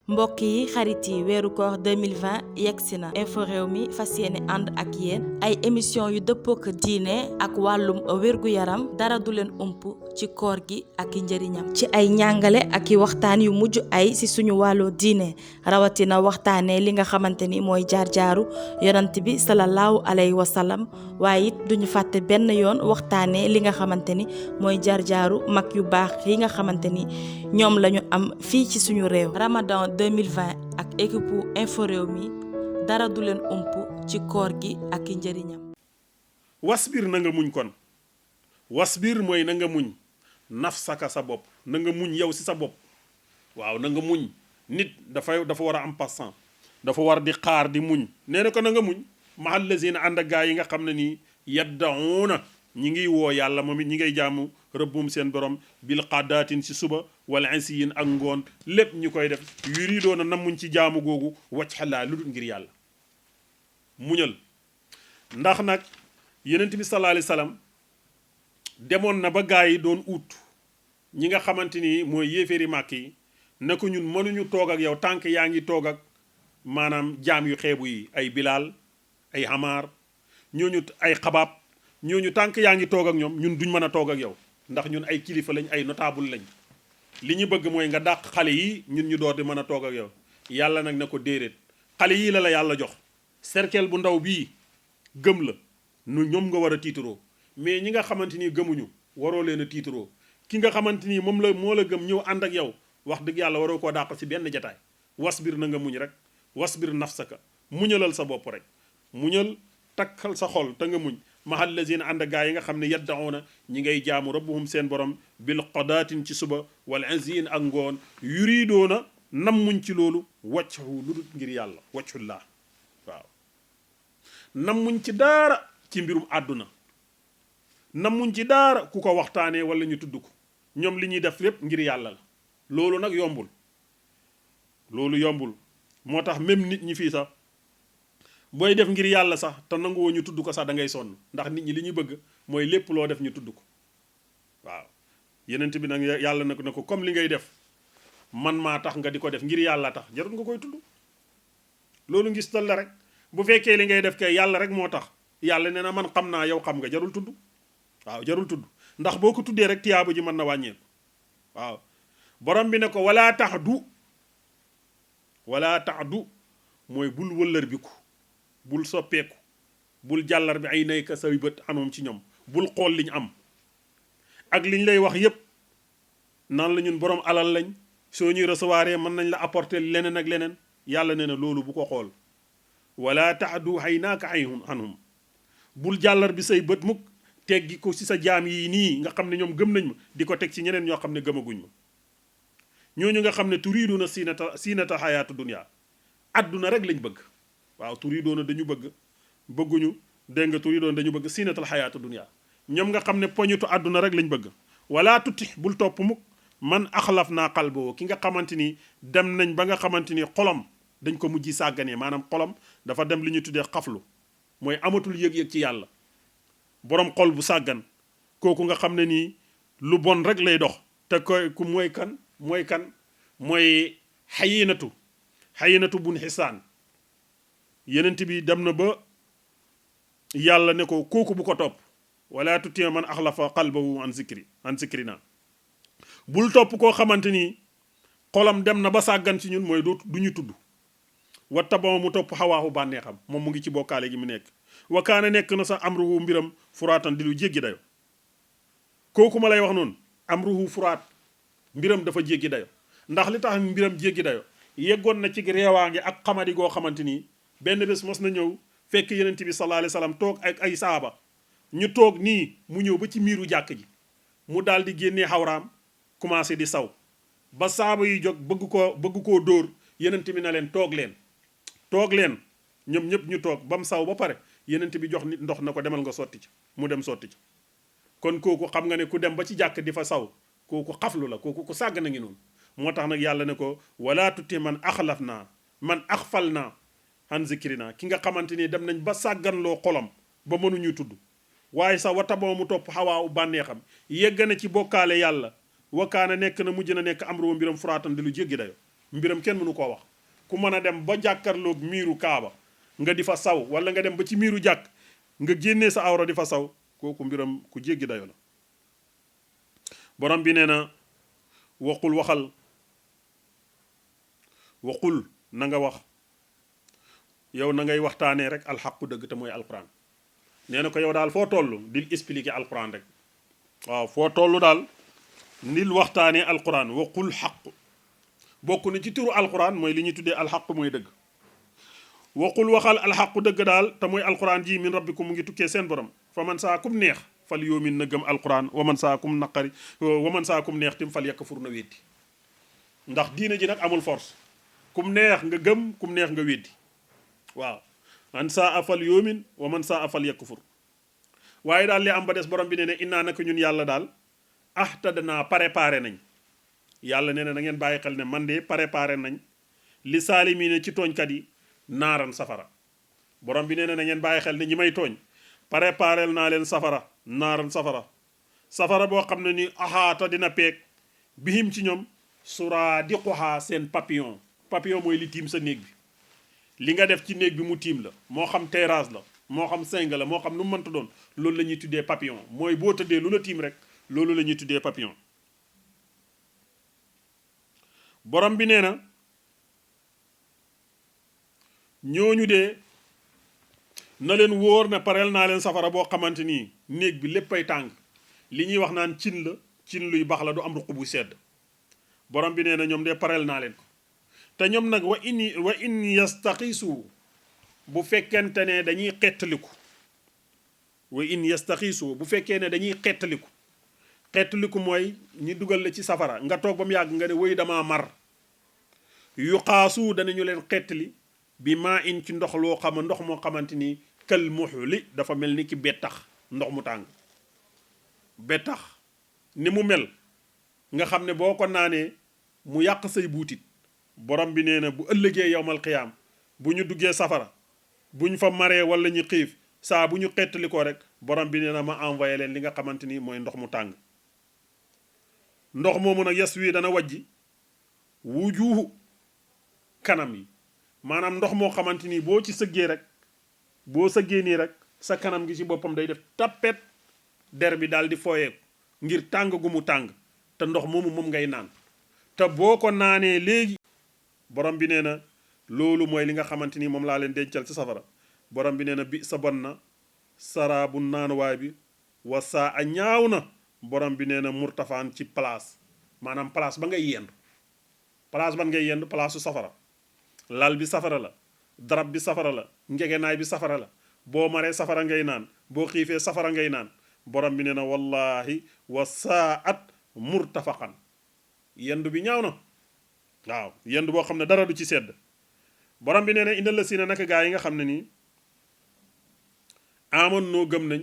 mbokk yi xarit yi weeru koor 2020 yegsi na info réew mi fas yéene ànd ak yéen ay émission yu dëppook diine ak wàllum wérgu yaram dara du leen ump ci koor gi ak i njëriñam ci ay njàngale ak i waxtaan yu mujj ay ci suñu wàllu diine rawatina waxtaanee li nga xamante ni mooy jaar-jaaru yonant bi salallaahu alayhi wa sallam waaye it duñu fàtte benn yoon waxtaanee li nga xamante ni mooy jaar-jaaru mag yu baax yi nga xamante ni ñoom lañu am fii ci suñu réew Ramadan 2020 ak équipe info réew mi dara du leen ump ci koor gi ak i njëriñam. wasbir na nga muñ kon wasbir mooy na nga muñ nafsaka sa bopp na nga muñ yow si sa bopp waaw na nga muñ nit dafa war a am patient dafa war di xaar di muñ nee na ko na nga muñ mahal lazina ànd ak gaa yi nga xam ne nii yaddauna ñi ngi woo yàlla moom it ñi ngay jaamu rëbbum seen borom bil qadaatin ci suba wala ansiyin ak ngoon lépp ñu koy def yuridoona namuñ ci jaamu googu wacc xalaa lu dul ngir yàlla muñal ndax nag yenent bi sallallahu alayhi wasallam demoon na ba gaa yi doon ut ñi nga xamante ni mooy yéeféeri màkk yi ne ko ñun mënuñu toog ak yow tànk yaa ngi toog ak maanaam jaam yu xeebu yi ay bilaal ay xamaar ñooñu ay xabaab ñooñu tànk yaa ngi toog ak ñoom ñun duñ mën a toog ak yow ndax ñun ay kilifa lañ ay notable lañ li ñu bëgg mooy nga dàq xale yi ñun ñu door di mën a toog ak yow yàlla nag ne ko déedéet xale yii la yàlla jox cercle bu ndaw bii gëm la nu ñoom nga war a tiitaroo mais ñi nga xamante ni gëmuñu waroo leen a tiitaroo ki nga xamante ni moom la moo la gëm ñëw ànd ak yow wax dëgg yàlla waroo koo dàq ci benn jataay wasbir na nga muñ rek wasbir nafsaka muñalal sa bopp rek muñal takkal sa xol te nga muñ mahal lazina ànd gaa yi nga xam ne yaddauna ñi ngay jaamu rabbuhum seen borom bil qadaatin ci suba wal anziin ak ngoon yuridoona nam muñ ci loolu waccahu lu dul ngir yàlla waccullah waaw nam muñ ci daara ci mbirum àdduna nam muñ ci daara ku ko waxtaanee wala ñu tudd ko ñoom li ñuy def lépp ngir yàlla la loolu nag yombul moo tax même nit ñi fii sax booy def ngir yàlla sax te nanguwoo ñu tudd ko sax da ngay sonn ndax nit ñi li ñuy bëgg mooy lépp loo def ñu tudd ko waaw yenent bi nag yàlla na ko comme li ngay def man maa tax nga di ko def ngir yàlla tax jarul nga koy tudd loolu ngis tal la rek bu fekkee li ngay def kay yàlla rek moo tax yàlla nee na man xam naa yow xam nga jarul tudd waaw jarul tudd ndax boo ko tuddee rek tiyaaba ji mën na wàññeeku waaw borom bi ne ko wala taxdu mooy bul wëllër bi ku bul soppeeku bul jàllar bi ay nayka say bët anoom ci ñoom bul xool liñ am ak liñ lay wax yépp naan la ñun borom alal lañ soo ñuy recevoir mën nañ la apporter leneen ak leneen yàlla nee na loolu bu ko xool wala taxdu xay naaka ay anhum bul jàllar bi say bët mukk teggi ko ci sa jaam yi nii nga xam ne ñoom gëm nañ ma di ko teg ci ñeneen ñoo xam ne gëmaguñ ma ñooñu nga xam ne turiiduna siinata xayaatu dunya adduna rek lañ bëgg waaw turiidoona dañu bëgguñu dégg nga turiidoona dañu bëgg siinatal xayaatu dunya ñoom nga xam ne poñitu àdduna rek lañ bëgg wala tuti bul topp mukk man axlaf naa qalboo ki nga xamante ni dem nañ ba nga xamante ni xolom dañ ko mujj sàgganee maanaam xolom dafa dem li ñu tuddee xaflu mooy amatul yëg-yëg ci yàlla boroom xol bu sàggan kooku nga xam ne nii lu bon rek lay dox te ku mooy xayinatu bun xisaan yenent bi dem na ba yàlla ne ko kooku bu ko topp wala tuti man axlafa qalbahu an zikrina bul topp koo xamante ni xolam dem na ba sàggan ci ñun mooy du ñu tudd wattabama mu topp xawaaxu bànneexam moom mu ngi ci bokkaale gi mu nekk wakaana nekk na sax amruhu mbiram furaatan di lu jéggi dayo kooku ma lay wax noonu amruhu furaat mbiram dafa jéggi dayo ndax li tax mbiram jéggi dayo yeggoon na ci reewaange ak xamadi goo xamante ni benn bés mos na ñëw fekk yenent bi sallallahu alayhi wasallam toog ak ay saaba ñu toog nii mu ñëw ba ci miiru jàkk ji mu daal di génnee xawraam commencé di saw ba saaba yi jóg bëgg koo dóor yenent bi na leen toog leen ñoom ñëpp ñu toog ba mu saw ba pare yenent bi jox nit ndox na ko demal nga sotti ci mu dem sotti ci kon kooku xam nga ne ku dem ba ci jàkk di fa saw kooku xaflu la kooku ku sàgg na ngi noonu moo tax nag yàlla ne ko wala tuti man axlaf naa man axfal naa an zikrina ki nga xamante ni dem nañ ba sàgganloo xolam ba mënuñu tudd waaye sax wata boo mu topp xawaawu bànneexam yegg na ci bokkaale yàlla wakaana nekk na mujj na nekk amru mbiram furaatan di lu jéggi dayo mbiram kenn mënu koo wax. ku mën a dem ba jàkkarloog miiru kaaba nga di fa saw wala nga dem ba ci miiru jàkk nga génnee sa awra di fa saw kooku mbiram ku jéggi dayo la. borom bi nee na waqul waxal waqul na nga wax yow na ngay waxtaanee rek alxaqu dëgg te mooy alquran. nee na ko yow daal foo toll dil expliquer alquran rek waaw foo toll daal nil waxtaanee alquran waqul xaq bokk na ci turu alquran mooy li ñuy tuddee alxaq mooy dëgg. waqul waxal alxaqu dëgg daal te mooy alquran ji min rabbikum mu ngi tukkee seen borom fa man saa kum neex fal yoomin na gëm alquran wa man saa kum naqari wa man saa kum neex tim fal yakfur na weddi. ndax diina ji nag amul force kum neex nga gëm kum neex nga weddi waaw man saa afal yoomin wa man saa afal yakfur. waaye daal li am ba des borom bi nee ne innaa naka ñun yàlla daal ahtadnaa préparé nañ yàlla nee na na ngeen bàyyi xel ne man de préparé nañ li saalimiina ci tooñkat yi naaran safara. borom bi nee na na ngeen bàyyi xel ne ñi may tooñ préparel naa leen safara naaran safara boo xam ne ni axaata dina peeg bihim ci ñoom suraa di xoxaa seen papillon mooy li tiim sa néeg bi. li nga def ci néeg bi mu tiim la moo xam terrasse la moo xam seng la moo xam nu mu mënta doon loolu la ñuy tuddee papillon mooy boo tëddee lu la tiim rek loolu la ñuy tuddee papillon. borom bi nee na ñooñu de na leen wóor ne pareel naa leen safara boo xamante nii néeg bi léppay tàng li ñuy wax naan cin luy bax la du am ruq bu sedd. borom bi nee na ñoom de pareel naa leen ko te ñoom nag wa in yastaxiisu bu fekkente ne dañuy xettaliku wa in yastaxiisu bu fekkee ne dañuy xettaliku mooy ñi dugal la ci safara nga toog ba mu yàgg nga ne woy damaa mar yu xaasu danañu leen xettali bi maa in ci ndox moo xamante ni kël muxuli dafa mel ni ki bettax ndox mu tàng bettax ni mu mel nga xam ne boo ko naanee mu yàq say buutit. borom bi nee na bu ëllëgee yowmal xiyaam bu ñu duggee safara bu ñu fa maree wala ñu xiif saa bu ñu xettali ko rek borom bi nee na ma envoyé leen li nga xamante ni mooy ndox mu tàng. ndox moomu nag yes wii dana wajji wujuuhu kanam yi maanaam ndox moo xamante ni boo ci sëggee rek boo sëggee nii rek sa kanam gi ci boppam day def tappet der bi daal di fooyeeku ngir tàng gu mu tàng te ndox moomu moom ngay naan te boo ko naanee léegi borom bi nee na loolu mooy li nga xamante ni moom laa leen dencal ci safara. borom bi nee na bi sa bon na saraabu naanuwaay bi wasaa a ñaaw na borom bi nee na murtafaan ci place maanaam place ba ngay yendu place ban ngay yendu place su safara. lal bi safara la darab bi safara la ngegenaay bi safara la boo maree safara ngay naan boo xiifee safara ngay naan borom bi nee na wallahi wasaat murtafaqan yendu bi ñaaw na waaw yendu boo xam ne dara du ci sedd. borom bi nee na indal la si ne naka gaa yi nga xam ne nii amoon noo gëm nañ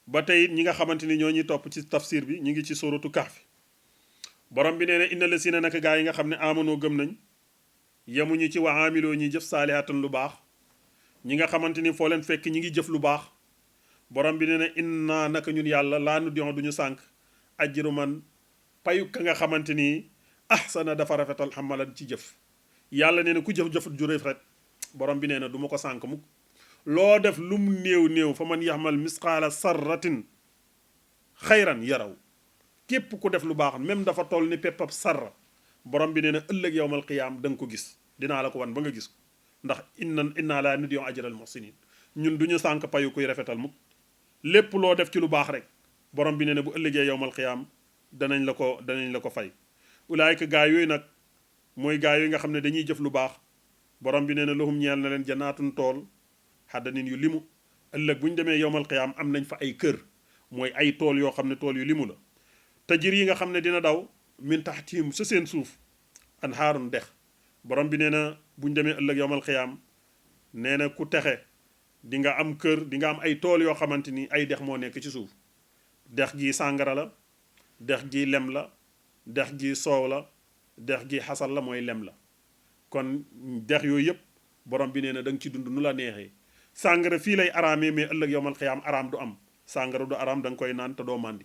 ba tey ñi nga xamante ni ñoo ñuy topp ci tafsir bi ñu ngi ci suratu kahfi. borom bi nee na indal la si ne naka gaa yi nga xam ne amonoo gëm nañ yemuñu ci wa amiloo ñi jëf saalihatan lu baax ñi nga xamante ni foo leen fekk ñi ngi jëf lu baax. borom bi nee na inna naka ñun yàlla laa nu dion duñu sànk ajru man payu ka nga xamante ni ahsana dafa rafetal xamalan ci jëf. yàlla nee na ku jëf ju rafet borom bi nee na du ma ko sànk mukk loo def lu mu néew fa man yaxmal misqaala sarratin xayran yaraw képp ku def lu baax même dafa toll ni peppab sarra borom bi nee na ëllëg yowmal qiyaam da nga ko gis dinaa la ko wan ba nga gis ko ndax inna laa nudii'u ajral muhsinin ñun du ñu sànk payu kuy rafetal mukk lépp loo def ci lu baax rek borom bi nee na bu ëllëgee yowmal qiyaam danañ la ko fay. ulaayka gaa yooyu nag mooy gaa yooyu nga xam ne dañuy jëf lu baax borom bi nee na lahum ñeel na leen janaatun tool xaddanin yu limu ëllëg bu ñu demee yowmal qiyaam am nañ fa ay kër mooy ay tool yoo xam ne tool yu limu la. tajir yi nga xam ne dina daw min taxtihim sa seen suuf anhaarun dex borom bi nee na bu ñu demee ëllëg yowmal qiyaam nee na ku texe di nga am kër di nga am ay tool yoo xamante ni ay dex moo nekk ci suuf. dex gi sàngara la dex gi lem la dex gi soow la dex gi xasal la mooy lem la kon dex yooyu yëpp borom bi nee na da nga ci dund nu la neexee. sàngara fii lay araamee mais ëllëg yowmal xiyaam araam du am sàngara du araam da nga koy naan te doo màndi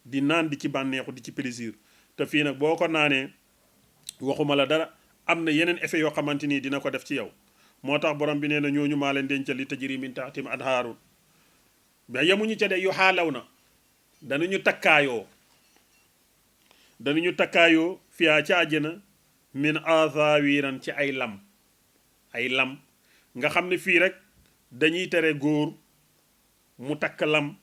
di naan di ci bànneexu di ci plaisir te fii nag boo ko naanee waxuma la dara am na yeneen effet yoo xamante ni dina ko def ci yow moo tax borom bi nee na ñooñu maa leen dencal li tajri min taxtim anhaarun mais yemuñu ca de yu xaalaw na danañu takkaayoo fiyaa ca àjjana min azawiran ci ay lam nga xam ne fii rek dañuy tere góor mu takk lam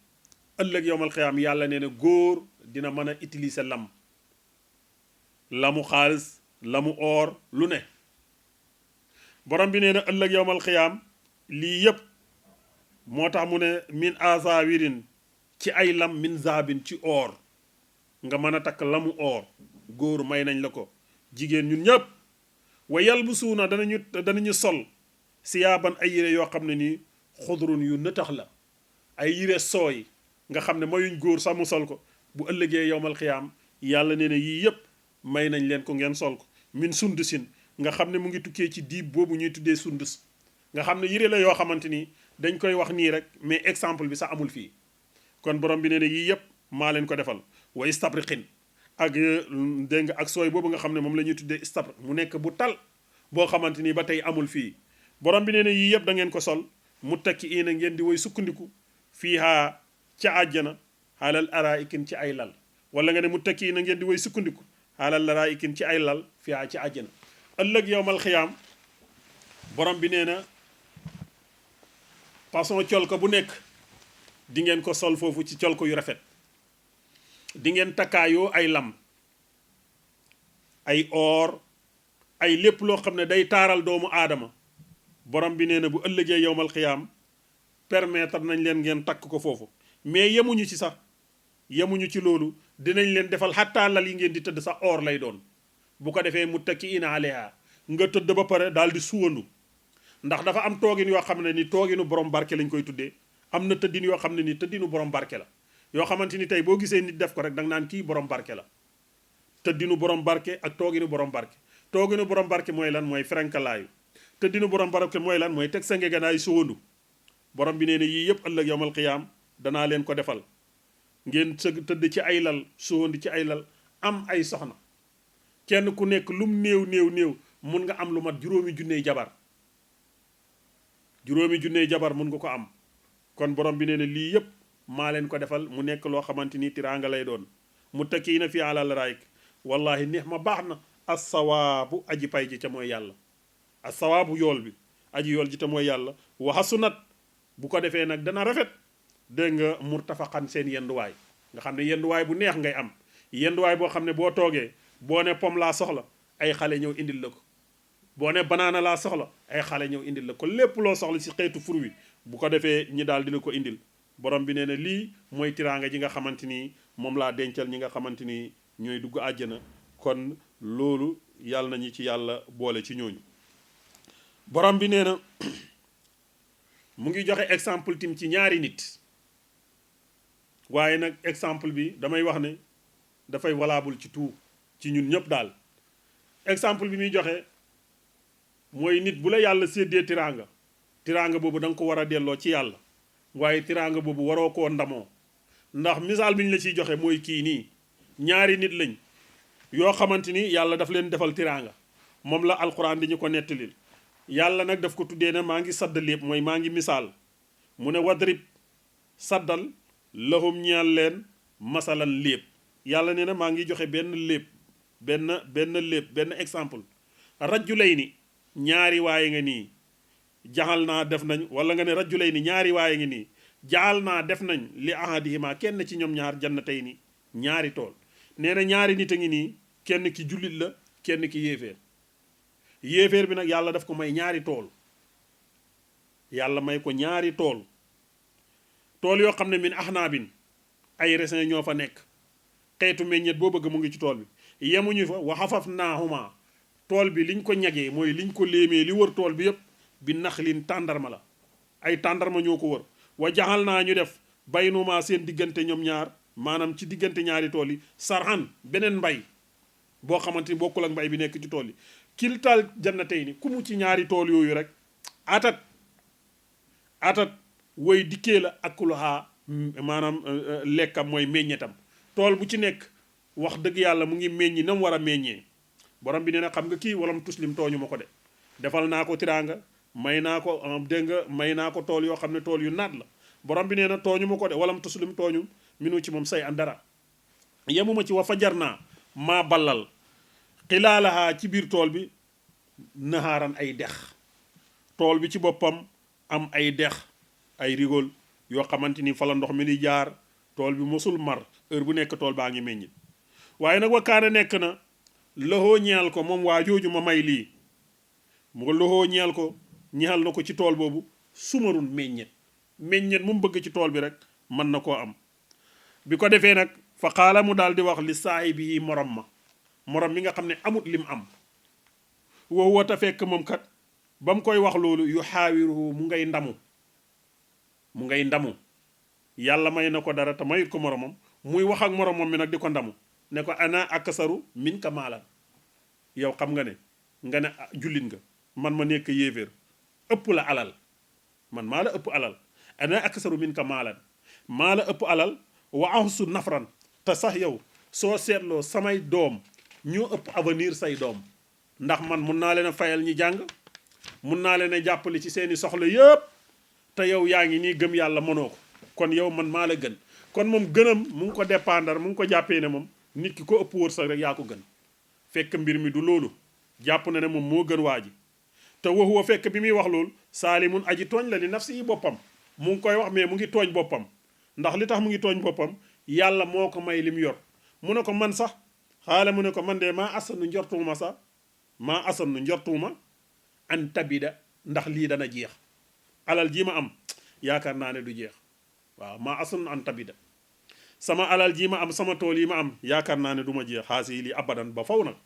ëllëg yowmal xiyaam yàlla nee na góor dina mën a utiliser lamu xaalis lamu or lu ne borom bi nee na ëllëg yowmal xiyaam lii yépp moo tax mu ne min azawirin ci ay lam min zaabin ci or nga mën a takk lamu or góor may nañ la ko jigéen ñun ñëpp wa yalbusuuna danañu sol siyaaban ay yére yoo xam ne nii xudrun yu nëtax la ay yére sooy nga xam ne mayuñ góor sax mu sol ko bu ëllëgee yowmal xiyaam yàlla nee na yii yëpp may nañ leen ko ngeen sol ko min sundusin nga xam ne mu ngi tukkee ci diib boobu ñuy tuddee sundus nga xam ne yére la yoo xamante ni dañ koy wax nii rek mais exemple bi sax amul fii kon borom bi nee na yii yëpp maa leen ko defal wa istabriqin ak dégg nga ak sooy boobu nga xam ne moom la ñuy tuddee istabr mu nekk bu tal boo xamante ni ba tey amul fii borom bi nee na yii yëpp da ngeen ko sol mu tekki ina ngeen di woy sukkandiku fiihaa ca àjjana xaalal araikin ci ay lal wala nga ne mu tekki ina ngeen di woy sukkandiku xaalal araikin ci ay lal fiihaa ci àjjana ëllëg yowmal xiyaam borom bi nee na façon col ko bu nekk di ngeen ko sol foofu ci col ko yu rafet di ngeen takkaayoo ay lam ay or ay lépp loo xam ne day taaral doomu aadama borom bi nee na bu ëllëgee yowmal xiyaam permettre nañ leen ngeen takk ko foofu mais yemuñu ci sax yemuñu ci loolu dinañ leen defal xattaa lal yi ngeen di tëdd sax or lay doon bu ko defee mu tekki ina aleha nga tëdd ba pare daal di suwandu ndax dafa am toogin yoo xam ne ni tooginu borom barke lañ koy tuddee am na tëddin yoo xam ne ni tëddinu borom barke la yoo xamante ni tey boo gisee nit def ko rek danga naan kii borom barke la tëddinu borom barke ak tooginu borom barke tooginu borom barke mooy lan mooy frenkalaayu tëddinu borom barke mooy lan mooy teg sa ngeeganaay suwandu borom bi nee na yii yëpp ëllëg yowmal qiyaam danaa leen ko defal ngeen tëdd ci ay lal suwandu ci ay lal am ay soxna kenn ku nekk lum néew mun nga am lu mat juróomi junney jabar mun nga ko am kon borom bi nee na lii yëpp maa leen ko defal mu nekk loo xamante ni tiraanga lay doon mu tekki na fi alal raayik wallahi neex ma baax na assawaabu aji pay ji ca mooy yàlla assawaabu yool bi aji yool ji te mooy yàlla waxasunat bu ko defee nag dana rafet dégg nga murtafaqan seen yenduwaay nga xam ne yenduwaay bu neex ngay am yenduwaay boo xam ne boo toogee boo ne pom laa soxla ay xale ñëw indil la ko boo ne banaana laa soxla ay xale ñëw indil la ko lépp loo soxla ci xeetu fur wi bu ko defee ñi daal di la ko indil borom bi nee na lii mooy tiraanga ji nga xamante ni moom laa dencal ñi nga xamante ni ñooy dugg àjjana kon loolu yàlla nañu ci yàlla boole ci ñooñu borom bi nee na mu ngi joxe exemple tim ci ñaari nit waaye nag exemple bi damay wax ne dafay valable ci tout ci ñun ñëpp daal exemple bi muy joxe mooy nit bu la yàlla séddee tiraanga boobu da nga ko war a delloo ci yàlla waaye tiraanga boobu waroo koo ndamoo ndax misaal bi ñu la ciy joxe mooy kii nii ñaari nit lañ yoo xamante ni yàlla daf leen defal tiraanga moom la alquran di ñu ko nettalil yàlla nag daf ko tuddee ne maa ngi sadd lépp mooy maa ngi misaal mu ne wadrib saddal lahum ñeel leen masalan lépp yàlla nee na maa ngi joxe benn lépp benn exemple rajulayni ñaari waaye nga nii jaxal naa def nañ wala nga ne rajulayni ñaari waaye nga nii jaxal naa def nañ li ahadihima kenn ci ñoom ñaar jannatayni ñaari tool nee na ñaari nit a ngi nii kenn ki jullit la kenn ki yéeféer bi nag yàlla daf ko may ñaari tool yàlla may ko ñaari tool yoo xam ne min ahnaabin ay raisin ñoo fa nekk xeetu meññet boo bëgg mu ngi ci tool bi yemuñu fa wa hafafnaahuma tool bi liñ ko ñagee mooy liñ ko léemee li wër tool bi yëpp bi naxlin tàndarma la ay tàndarma ñoo ko wër wa jaxal naa ñu def baynuma seen diggante ñoom ñaar maanaam ci diggante ñaari tool yi sarhan beneen mbay boo xamante ni bokkul ak mbay bi nekk ci tool yi kiltal jannatayni ku mu ci ñaari tool yooyu rek atat woy dikkee la akuluhaa maanaam lekkam mooy meññetam tool bu ci nekk wax dëgg yàlla mu ngi meññi na mu war a meññee borom bi nee na xam nga kii walam tuslim tooñu ma ko de defal naa ko tiraanga may naa ko dégg nga may naa ko tool yoo xam ne tool yu naat la borom bi nee na tooñu ma ko de walam tuslim tooñu minu ci moom say an dara yemuma ci wa fajar naa maa ballal xilaalahaa ci biir tool bi naxaaran ay dex tool bi ci boppam am ay dex ay rigol yoo xamante ni fa la ndox mi di jaar tool bi mosul mar heure bu nekk tool baa ngi meññit waaye nag wakkaana nekk na loxoo ñeel ko moom waa jooju ma may lii mu loxoo ñeel ko ñeexal na ko ci tool boobu sumarun meññet mu bëgg ci tool bi rek mën na koo am bi ko defee nag fa xaala mu daal di wax li saahibi yi morom mi nga xam ne amut lim am wow wata fekk moom kat ba mu koy wax loolu yu xaawiruhu mu ngay ndamu yàlla may na ko dara te mayut ko moromam muy wax ak moromam mi nag di ko ndamu ne ko ana aksaru minka maalan yow xam nga ne jullit nga man ma nekk yéeféer ëpp la alal man maa la ëpp alal ana aksaru minka maalan maa la ëpp alal wa ahsu nafran te sax yow soo seetloo samay doom ñoo ëpp avenir say doom ndax man mun naa leen a fayal ñi jàng mun naa leen a jàppale ci seeni soxla yëpp te yow yaa ngi nii gëm yàlla mënoo ko kon yow man maa la gën kon moom gënam mu ngi ko dépendre mu ngi ko jàppee ne moom nit ki ko ëpp wërsëg rek yaa ko gën fekk mbir mi du loolu jàpp na ne moom moo gën waa ji te waxuwa fekk bi muy wax loolu saalimun aji tooñ la li nafsi yi boppam mu ngi koy wax mais mu ngi tooñ boppam ndax li tax mu ngi tooñ boppam yàlla moo ko may lim yor mu ne ko man sax xaala mu ne ko man de maa asanu njortuuma an tabida ndax lii dana jeex alal ji ma am yaakaar naa ne du jeex waaw maa asanu an tabida sama alal ji ma am sama tool yi ma am yaakaar naa ne du ma jeex xaasi lii abadan ba faw nag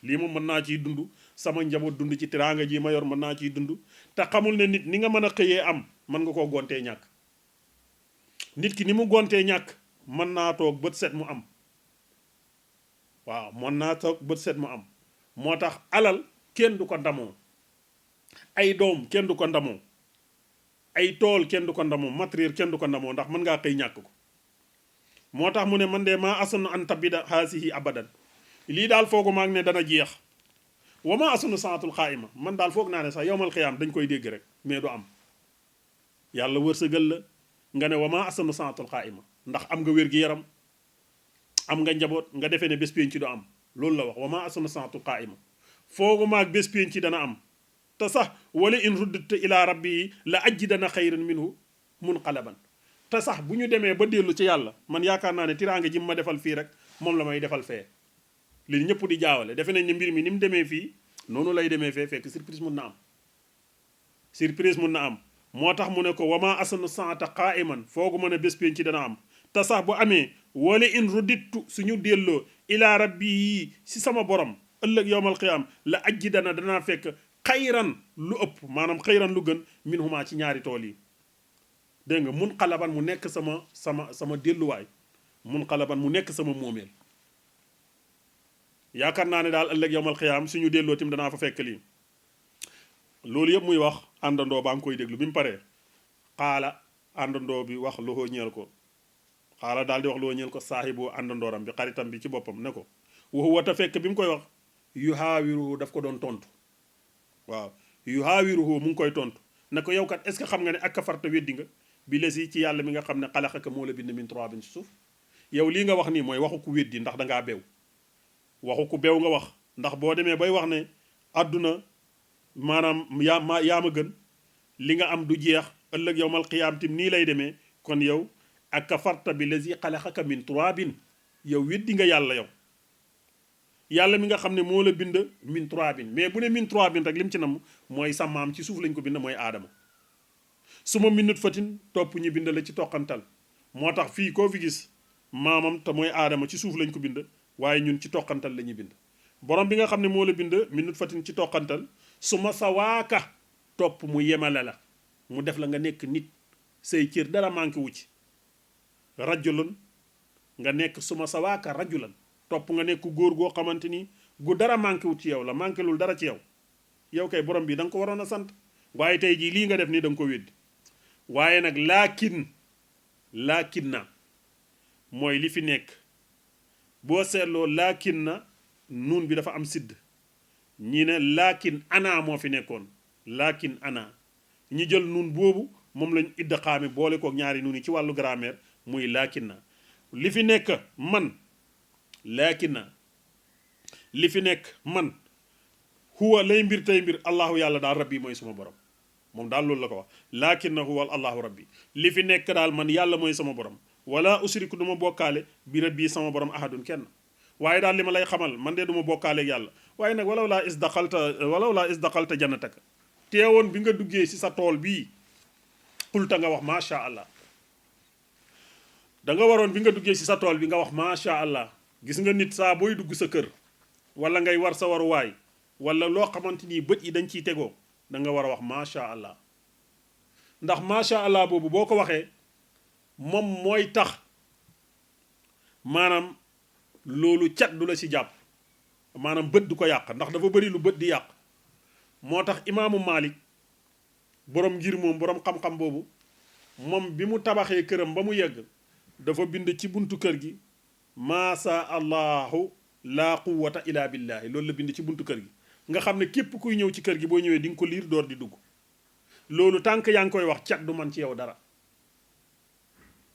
lii moom mën naa ciy dund sama njaboot dund ci teraanga ji ma yor mën naa ciy dund te xamul ne nit ni nga mën a xëyee am mën nga koo gontee ñàkk nit ki ni mu gontee ñàkk mën naa toog bët set mu am waaw mën naa toog bët set mu am moo tax alal kenn du ko ndamoo ay doom kenn du ko ndamoo ay tool kenn du ko ndamoo matériel kenn du ko ndamoo ndax mën ngaa xëy ñàkk ko moo tax mu ne man de maa asunu an tabida xaasihi abadan lii daal foogu maag ne dana jeex wa maa asunu saatul xaayima man daal foog naa ne sax yowmal xiyaam dañ koy dégg rek mais du am yàlla wërsëgal la nga ne wa maa asunu saatul xaayima ndax am nga wér-gi-yaram am nga njaboot nga defee ne bés pénc ci du am loolu la wax wa maa asunu saatul xaayima foogu maag bés pénc ci dana am te sax wala in ruddita ila rabbi la ajjidana xayran minhu munqalaban te sax bu ñu demee ba dellu ci yàlla man yaakaar naa ne tiraanga ji ma defal fii rek moom la may defal fee li ñëpp di jaawale defe nañ ne mbir mi ni mu demee fii noonu lay demee fee fekk surprise mun na am moo tax mu ne ko wama asanu saata qaiman foogu mën a bés pénc ci dana am te sax bu amee wala in rudittu suñu delloo ila rabbi yi si sama borom ëllëg yowmal qiyaam la ajji danaa fekk xayran lu ëpp maanaam xayran lu gën min huma ci ñaari tool yi dégg nga mun xalaban mu nekk sama delluwaay mun xalaban mu nekk sama moomeel yaakaar naa ne daal ëllëg yowmal xiyaam suñu delloo tim danaa fa fekk lii loolu yëpp muy wax àndandoo baa ngi koy déglu bi mu paree xaala àndandoo bi wax loxoo ñeel ko xaala daal di wax loxoo ñeel ko saaxibu àndandooram bi xaritam bi ci boppam ne ko waxu wata fekk bi mu koy wax yu xaawiruhu daf ko doon tontu waaw yu xaawiruhu mu ngi koy tontu ne ko yow kat est ce que xam nga ne ak kafarta weddi nga bi la si ci yàlla mi nga xam ne xalaxaka moo la bind min turaabin ci suuf yow lii nga wax nii mooy waxu ku weddi ndax dangaa beew waxu ku beew nga wax ndax boo demee bay wax ne àdduna maanaam yaa ma gën li nga am du jeex ëllëg yowmal qiyaam tim nii lay demee kon yow ak kafarta bi la si xalaxaka min turaabin yow weddi nga yàlla yow yàlla mi nga xam ne moo la bind min turaabin mais bu ne min turaabin rek lim ci nam mooy sa maam ci suuf lañ ko bind mooy aadama su ma minut fatin topp ñu bind la ci toqantal moo tax fii koo fi gis maamam te mooy aadama ci suuf lañ ko bind waaye ñun ci toqantal la ñuy bind borom bi nga xam ne moo la bind minut fatin ci toqantal su ma sawaaka topp mu yemale la mu def la nga nekk nit say cër dara manqué wu ci rajulun nga nekk su ma sawaaka rajulan topp nga nekk góor goo xamante ni gu dara manqué wut ci yow la manqué lul dara ci yow kay borom bi da nga ko waroon a sant waaye tey jii lii nga def nii da nga ko weddi waaye nag laakin na mooy li fi nekk boo seetloo laakin na nuun bi dafa am sidd ñi ne laakin ana moo fi nekkoon laakin ana ñi jël nun boobu moom lañ idqaami boole kook ñaari nun yi ci wàllu grammaire muy laakin na li fi nekk man laakin na li fi nekk man huwa lay mbir tey mbir allahu yàlla daal rabbi mooy suma borom moom daal loolu la ko wax laakin na huwa allahu rabbi li fi nekk daal man yàlla mooy sama borom wala usriku du ma bokkaale bi rabbi sama borom ahadun kenn waaye daal li ma lay xamal man de du ma bokkaaleeg yàlla waaye nag walaw laa isdaqalta jannataka teewoon bi nga duggee ci sa tool bii xulta nga wax macha allah da nga waroon bi nga duggee ci sa tool bi nga wax macha allah gis nga nit saa booy dugg sa kër wala ngay war sa waruwaay wala loo xamante ni bët yi dañ ciy tegoo da nga war a wax macha allah ndax macha allah boobu boo ko waxee moom mooy tax maanaam loolu cat du la ci jàpp maanaam bët du ko yàq ndax dafa bëri lu bët di yàq moo tax imaamu Malik borom ngir moom borom xam-xam boobu moom bi mu tabaxee këram ba mu yegg dafa bind ci buntu kër gi maasa allahu laa quwwata illa billahi loolu la bind ci buntu kër gi nga xam ne képp kuy ñëw ci kër gi boo ñëwee di nga ko liir door di dugg loolu tànk yaa ngi koy wax cat du man ci yow dara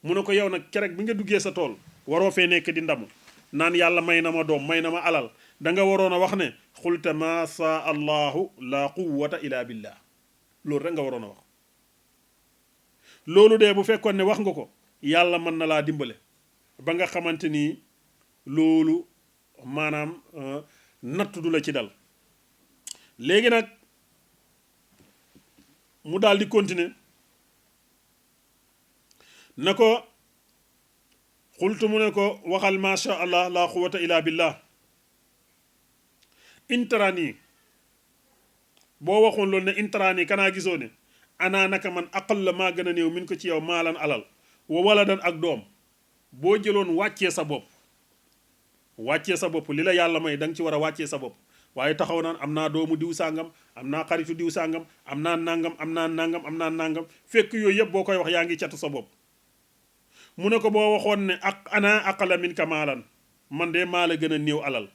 mu ne ko yow nag kerek bi nga duggee sa tool waroo fee nekk di ndamu naan yàlla may na ma doom may na ma alal da nga waroon a wax ne xulta ma saa allahu la quwwata illa billah loolu rek nga waroon a wax loolu de bu fekkoon ne wax nga ko yàlla mën na laa dimbale ba nga xamante ni loolu maanaam natt du la ci dal léegi nag mu daal di continuer na ko xultu mu ne ko waxal macha allah la quwwata illa billah intarani boo waxoon loolu ne intarani kanaa gisoo ne ana naka man aqal la maa gën a néew min ko ci yow maalan alal wa waladan ak doom boo jëloon wàccee sa bopp li la yàlla may da nga ci war a wàccee sa bopp waaye taxaw naan am naa doomu diw sàngam am naa xaritu diw sàngam am naa nangam am naa nangam am naa nangam fekk yooyu yëpp boo koy wax yaa ngi catu sa bopp mu ne ko boo waxoon ne ak ana aqala min ka maalan man de maa la gën a néew alal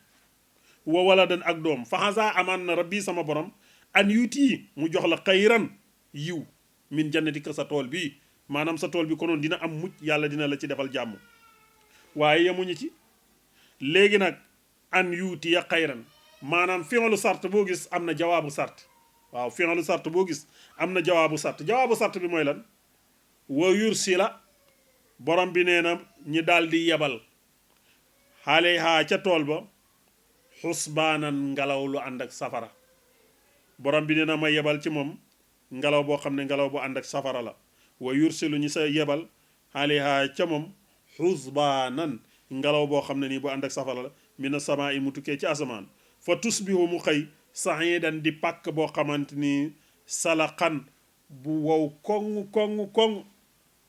wa waladan ak doom faxasa amaan na rabbi sama borom an yutii mu jox la xayran yiw min jannatika sa tool bi maanaam sa tool bi konoon dina am mucc yàlla dina la ci defal jàmm waaye yemuñu ci léegi nag an yuuti ya xayran maanaam fi'lu sart boo gis am na jawaabu sart waaw fi'lu sart boo gis am na jawaabu sart bi mooy lan wa yursila borom bi nee na ñi daal di yebal xaale xaa ca tool ba xusbaanan ngelaw lu ànd ak safara borom bi nee na ma yebal ci moom ngelaw boo xam ne ngelaw bu ànd ak safara la wa yursilu ñi sa yebal xaale xaa ca moom xusbaanan ngelaw boo xam ne nii bu ànd ak safara la mina samaa i mu tukkee ci asamaan fa tusbihu mu xëy saxiidan di pàkk boo xamante ni salaxan bu wow koŋ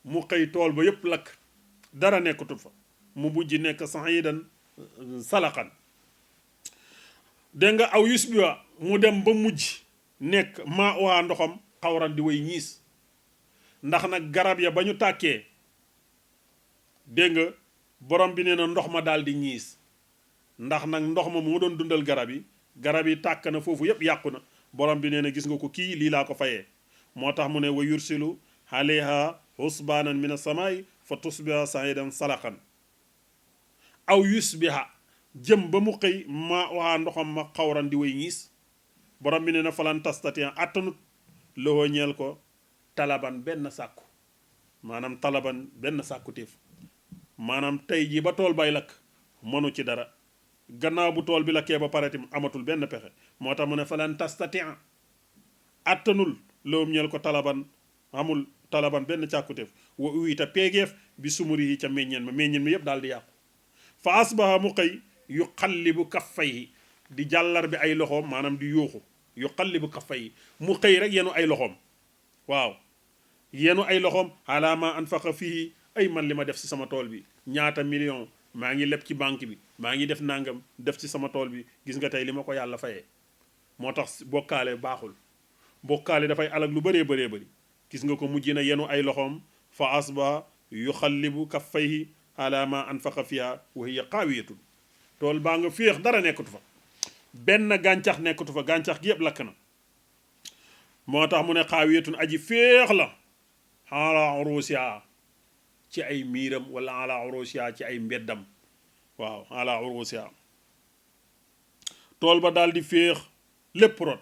mu xëy tool ba yépp lakk dara nekkatut fa mu bujj nekk saxiidan salaxan dégg nga aw yusbiha mu dem ba mujj nekk maa waa ndoxam xawran di way ñiis ndax nag garab ya ba ñu tàkkee dégg nga borom bi nee na ndox ma daal di ñiis ndax nag ndox ma moo doon dundal garab yi tàkk na foofu yépp yàqu na borom bi nee na gis nga ko kii lii laa ko fayee moo tax mu ne wa yursilu alayha husbaanan min as-samaa'i fa tusbiha sa'idan salaxan aw yusbiha jëm ba mu xëy ma waa ndoxam ma xawran di way ñiis borom bi nee na falan tastati'a attanut lowoo ñeel ko talaban benn sàkku maanaam talaban benn sàkkutéef maanaam tey jii ba tool bay lakk mënu ci dara gannaaw bu tool bi lakkee ba pare tim amatul benn pexe moo tax mu ne falan tastati'a attanul lowum ñeel ko talaban amul talaban benn càkkutéef wa uyita peegeef bi sumuri yi ca meññeen mi yépp daal di yàqu fa asbaha mu xëy yu xallibu kaffayhi di jàllar bi ay loxoom maanaam di yuuxu yu xallibu kaffayhi mu xëy rek yenu ay loxoom waaw yenu ay loxoom ala ma anfaqa fii ay man li ma def ci sama tool bi ñaata million maa ngi leb ci banque bi maa ngi def nangam def ci sama tool bi gis nga tey li ma ko yàlla fayee moo tax bokkaale baaxul bokkaale dafay alag lu bëree bëri gis nga ko mujj na yenu ay loxoom fa asba yuxallibu kaffayhi ala ma anfaqa fiha wa hiya qaawiyatun tool baa nga féex dara nekkatu fa benn gàncax nekkatu fa gàncax gi yëpp lakk na moo tax mu ne xaawiyatun aji féex la ala urusiha ci ay miiram wala ala urusiha ci ay mbeddam waaw ala urusiha tool ba daal di féex lépp rot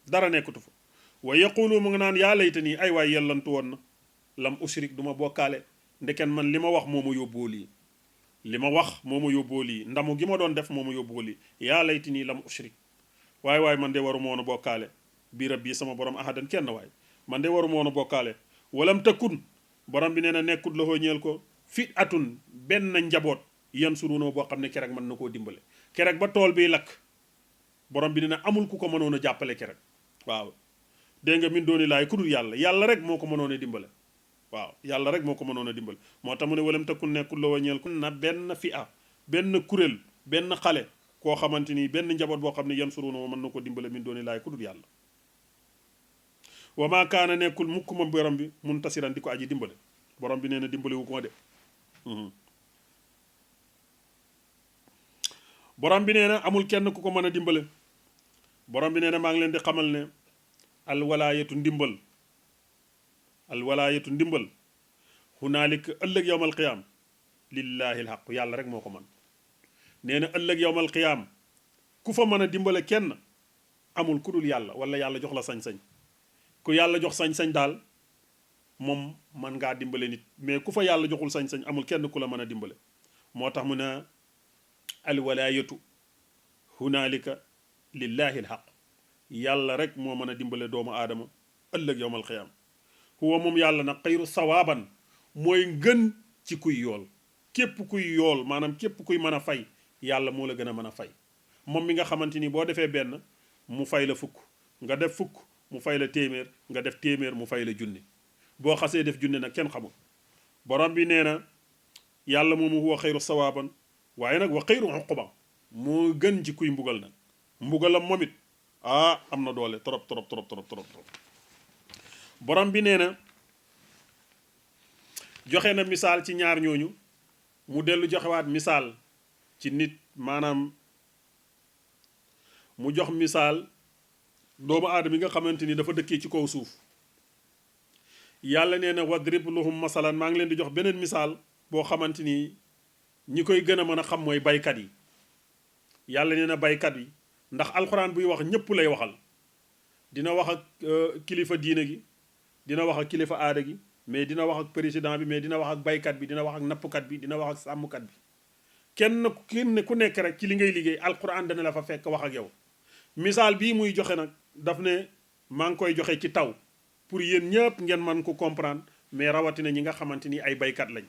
dara nekkatu fa wa yaqulu mu nga naan yaa layta nii ay waay yellantu woon na lam usrik du ma bokkaale ndeken man li ma wax moo ma yóbboo lii li ma wax moo ma yóbboo lii ndamu gi ma doon def moo ma yóbboo lii yaa layti nii lam usrik waay man de waru moon a bokkaale bi rabbi sama borom ahadan kenn waay man de waru moon a bokkaale walam tëkkun borom bi nee na nekkut la ñeel ko fi atun benn njaboot yan suruna boo xam ne kerek mën na koo dimbale kerek ba tool bi lakk borom bi nee na amul ku ko mënoon a jàppale kerek waaw dégg nga min dooni laay ku dul yàlla rek moo ko mënoon a dimbale waaw yàlla rek moo ko mënoon a dimbal moo tax mu ne walam takun nekkul la wañeel ku na benn fi a benn kuréel benn xale koo xamante ni benn njaboot boo xam ne yan suruna mën na ko dimbale min dooni laay ku dul yàlla wa maa kaana nekkul mukk moom borom bi mun tasiran di ko aji dimbale borom bi nee na dimbale wu ko de borom bi nee na amul kenn ku ko mën a dimbale borom bi nee na maa ngi leen di xamal ne alwalaayatu ndimbal hunaalika ëllëg yowmal qiyaam lillahi alxaq yàlla rek moo ko man nee na ëllëg yowmal qiyaam ku fa mën a dimbale kenn amul ku dul yàlla wala yàlla jox la sañ-sañ ku yàlla jox sañ-sañ daal moom man ngaa dimbale nit mais ku fa yàlla joxul sañ-sañ amul kenn ku la mën a dimbale moo tax mu ne alwalaayatu hunaalika lillahi alxaq yàlla rek moo mën a dimbale doomu aadama ëllëg yowmal qiyaam huwa moom yàlla nag xayru sawaaban mooy ngën ci kuy yool képp kuy yool maanaam képp kuy mën a fay yàlla moo la gën a mën a fay moom mi nga xamante ni boo defee benn mu fay la fukk nga def fukk mu fay la téeméer nga def téeméer mu fay la junni boo xasee def junni nag kenn xamul borom bi nee na yàlla moomu huwa xayru sawaaban waaye nag wa xayru uquba moo gën ci kuy mbugal nag mbugalam moom it am na doole trop borom bi nee na joxe na misaal ci ñaar ñooñu mu dellu joxewaat misaal ci nit maanaam mu jox misaal doomu aadama yi nga xamante ni dafa dëkkee ci kaw suuf yàlla nee na wadrib lahum masalan maa ngi leen di jox beneen misaal boo xamante ni ñi koy gën a mën a xam mooy baykat yi yàlla nee na baykat yi ndax alxuraan buy wax ñëpp lay waxal dina wax ak kilifa diine gi dina wax ak kilifa aada gi mais dina wax ak président bi mais dina wax ak baykat bi dina wax ak nappkat bi dina wax ak sàmmkat bi kenn ku nekk rek ci li ngay liggéey alxuraan dana la fa fekk wax ak yow misaal bii muy joxe nag daf ne maa ngi koy joxe ci taw pour yéen ñëpp ngeen man ko comprendre mais rawatina ñi nga xamante ni ay baykat lañ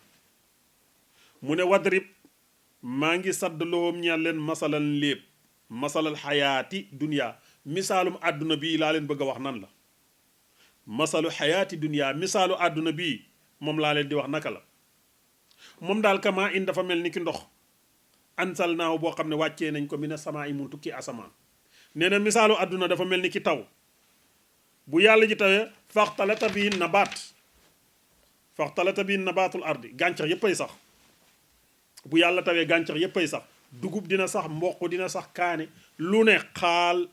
mu ne wadrib maa ngi sadd loom ñaan leen masalan léeb masalal xayaati dunia misaalum àdduna bii laa leen bëgg a wax nan la masalu xayaati dunia misaalu àdduna bii moom laa leen di wax naka la moom daal kama in dafa mel ni ki ndox ansal naaw boo xam ne wàccee nañ ko mina samaa yi mun tukki asamaan nee na misaalu àdduna dafa mel ni ki taw bu yàlla ji tawee faxtalata bi nabaatul ardi gàncax yéppay sax bu yàlla tawee gàncax yéppay sax dugub dina sax mboq dina sax kaane lu ne xaal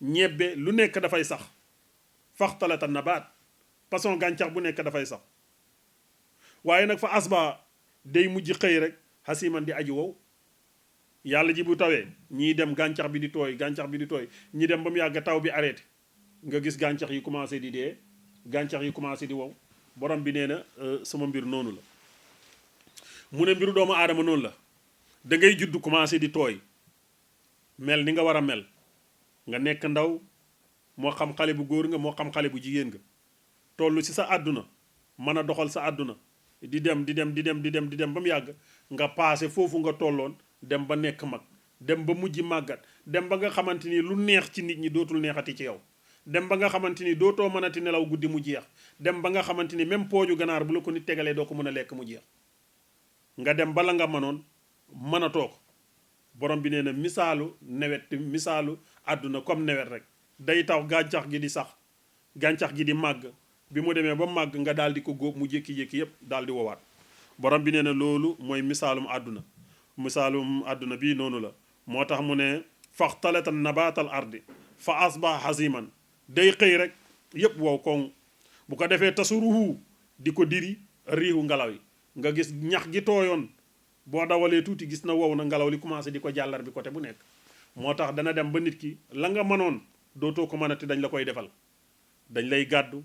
ñebbe lu nekk dafay sax faxtalata nabaat façon gàncax bu nekk dafay sax waaye nag fa asba day mujj xëy rek xasiman di aji wow yàlla ji bu tawee ñii dem gàncax bi di tooy ñi dem ba mu yàgg taw bi arrêté nga gis gàncax yi commencé di dee gàncax yi commencé di wow borom bi nee na sama mbir noonu la mu ne mbiru doomu aadama noonu la da ngay judd commencé di tooy mel ni nga war a mel nga nekk ndaw moo xam xale bu góor nga moo xam xale bu jigéen nga toll ci sa àdduna mën a doxal sa àdduna di dem ba mu yàgg nga paase foofu nga tolloon dem ba nekk mag dem ba mujj màggat dem ba nga xamante ni lu neex ci nit ñi dootul neexati ci yow dem ba nga xamante ni dootoo mënati nelaw guddi mu jeex dem ba nga xamante ni même pooju ganaar bu la ko nit tegalee doo ko mën a lekk mu jeex nga dem bala nga mënoon mën a toog borom bi nee na misaalu nawet misaalu àdduna comme nawet rek day taw gàncax gi di sax gàncax gi di màgg bi mu demee ba màgg nga daal di ko góob mu jékki-jékki yépp daal di wowaat borom bi nee na loolu mooy misaalum àdduna bii noonu la moo tax mu ne faxtalata nabatal ardi fa asbaha hasiman day xëy rek yëpp wow koŋ bu ko defee tasuruhu di ko diri riihu ngelaw yi nga gis ñax gi tooyoon boo dawalee tuuti gis na wow na ngelaw li commencé di ko jàllar bi côté bu nekk moo tax dana dem ba nit ki la nga mënoon dootoo ko mënati dañ la koy defal dañ lay gàddu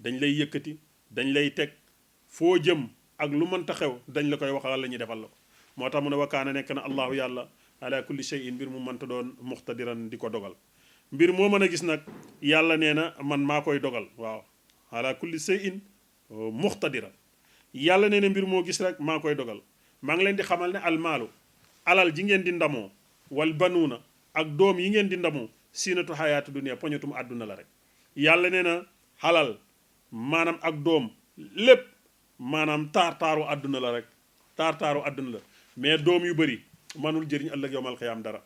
dañ lay yëkkati dañ lay teg foo jëm ak lu mënta xew dañ la koy waxal la ñuy defal la ko moo tax mu ne wakaana nekk na allahu yàlla ala kulli shay'in mbir mu mënta doon muxtadiran di ko dogal mbir moo mën a gis nag yàlla nee na man maa koy dogal waaw ala kulli shay'in muxtadiran yàlla nee na mbir moo gis rek maa koy dogal maa ngi leen di xamal ne almaalu alal ji ngeen di ndamoo wal banuuna ak doom yi ngeen di ndamoo siinatu xayaatu dunya poñatum àdduna la rek yàlla nee na xalal maanaam ak doom lépp maanaam taar-taaru àdduna la rek taar-taaru àdduna la mais doom yu bëri mënul jëriñ ëllëg yowmal xiyaam dara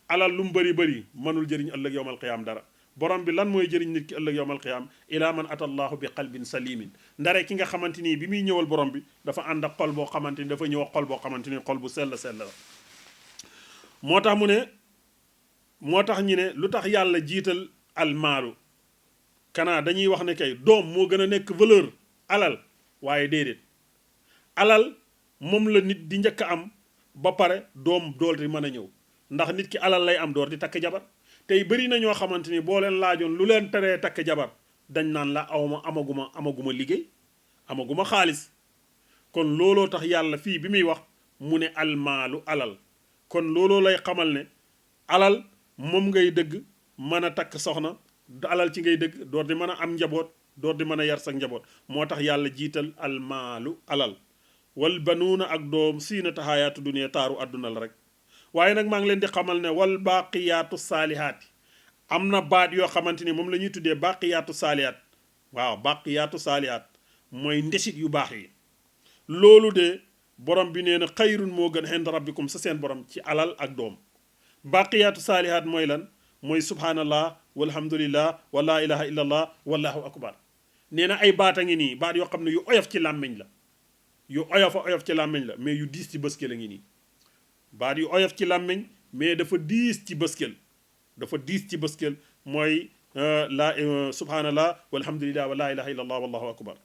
alal lu mu bëri mënul jëriñ ëllëg yowmal xiyaam dara borom bi lan mooy jëriñ nit ki ëllëg yowmal xiyaam ila man atallahu bi qalbin salimin ndare ki nga xamante ni bi muy ñëwal borom bi dafa ànd ak xol boo xamante ni dafa ñëw xol boo xamante ni xol bu sell la moo tax mu ne moo tax ñu ne lu tax yàlla jiital almaalu kanaa dañuy wax ne kay doom moo gën a nekk valeur alal waaye déedéet alal moom la nit di njëkk a am ba pare doom dool di mën a ñëw ndax nit ki alal lay am door di takk jabar tey bëri na ñoo xamante ni boo leen laajoon lu leen teree takk jabar dañ naan la awma amaguma liggéey amaguma xaalis kon looloo tax yàlla fii bi muy wax mu ne almaalu alal kon looloo lay xamal ne alal moom ngay dëgg mën a takk soxna alal ci ngay dëgg door di mën a am njaboot door di mën a yar sa njaboot moo tax yàlla jiital almaalu alal wal banuuna ak doom siinata xayaatu dunya taaru àdduna la rek waaye nag maa ngi leen di xamal ne wal baaqiyaatu saalihaati am na baat yoo xamante ni moom la ñuy tuddee baaqiyaatu saalihaat waaw baaqiyaatu saalihaat mooy ndesit yu baax yi loolu de borom bi nee na xayrun moo gën inda rabbikum sa seen borom ci alal ak doom baaqiyaatu saalihaat mooy lan mooy subhanallah walhamdulillah wa la ilaha illa allah wallahu akbar nee na ay baat a ngi nii baat yoo xam ne yu oyof ci làmmiñ la yu oyof ci làmmiñ la mais yu diis ci bëskel a ngi nii baat yu oyof ci làmmiñ mais dafa diis ci bëskel mooy subhanallah walhamdulillah wa la ilaha illa allah wallahu akbar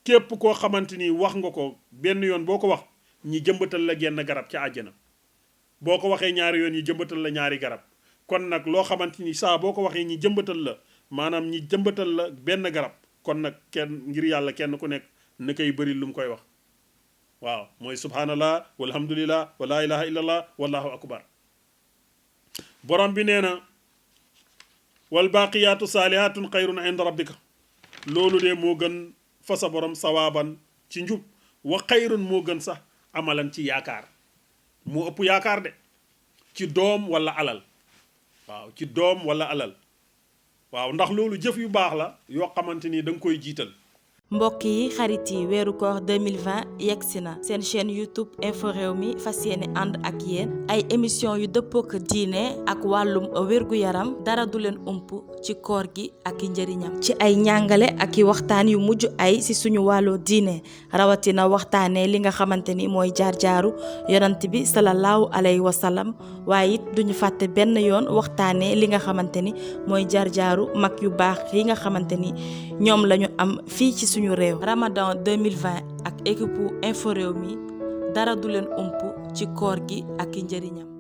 képp koo xamante ni wax nga ko benn yoon boo ko wax ñi jëmbatal la genn garab ca àjjana boo ko waxee ñaari yoon ñi jëmbatal la ñaari garab kon nag loo xamante ni saa boo ko waxee ñi jëmbatal la maanaam ñi jëmbatal la benn garab kon nag kenn ngir yàlla kenn ku nekk na koy bëri lu mu koy wax waaw mooy subhanallah walhamdulillah wa la ilaha illallah wallahu akbar borom bi nee na wal baaqiyaatu saalihaatun xayrun inda rabbika loolu de moo gën fa sa borom sawaaban ci njub wa xayrun moo gën sax amalan ci yaakaar moo ëpp yaakaar de ci doom wala alal waaw ci doom wala alal waaw ndax loolu jëf yu baax la yoo xamante ni da nga koy jiital mbokk yi xarit yi weeru koor 2020 yegsi na seen chaîne YouTube Info Rewmi fas yéene ànd ak yéen ay émission yu dëppook diine ak wàllum wér-gu-yaram dara du leen ump ci koor gi ak i njëriñam ci ay njàngale ak i waxtaan yu mujj ay si suñu wàllu diine rawatina waxtaanee li nga xamante ni mooy jaar-jaaru yonent bi sallallahu alayhi wa sallam waaye it duñu fàtte benn yoon waxtaanee li nga xamante ni mooy jaar-jaaru mag yu baax yi nga xamante ni ñoom lañu am fii ci suñu réew. Ramadan 2020 ak équipe Info Rewmi dara du leen ump ci koor gi ak i njëriñam.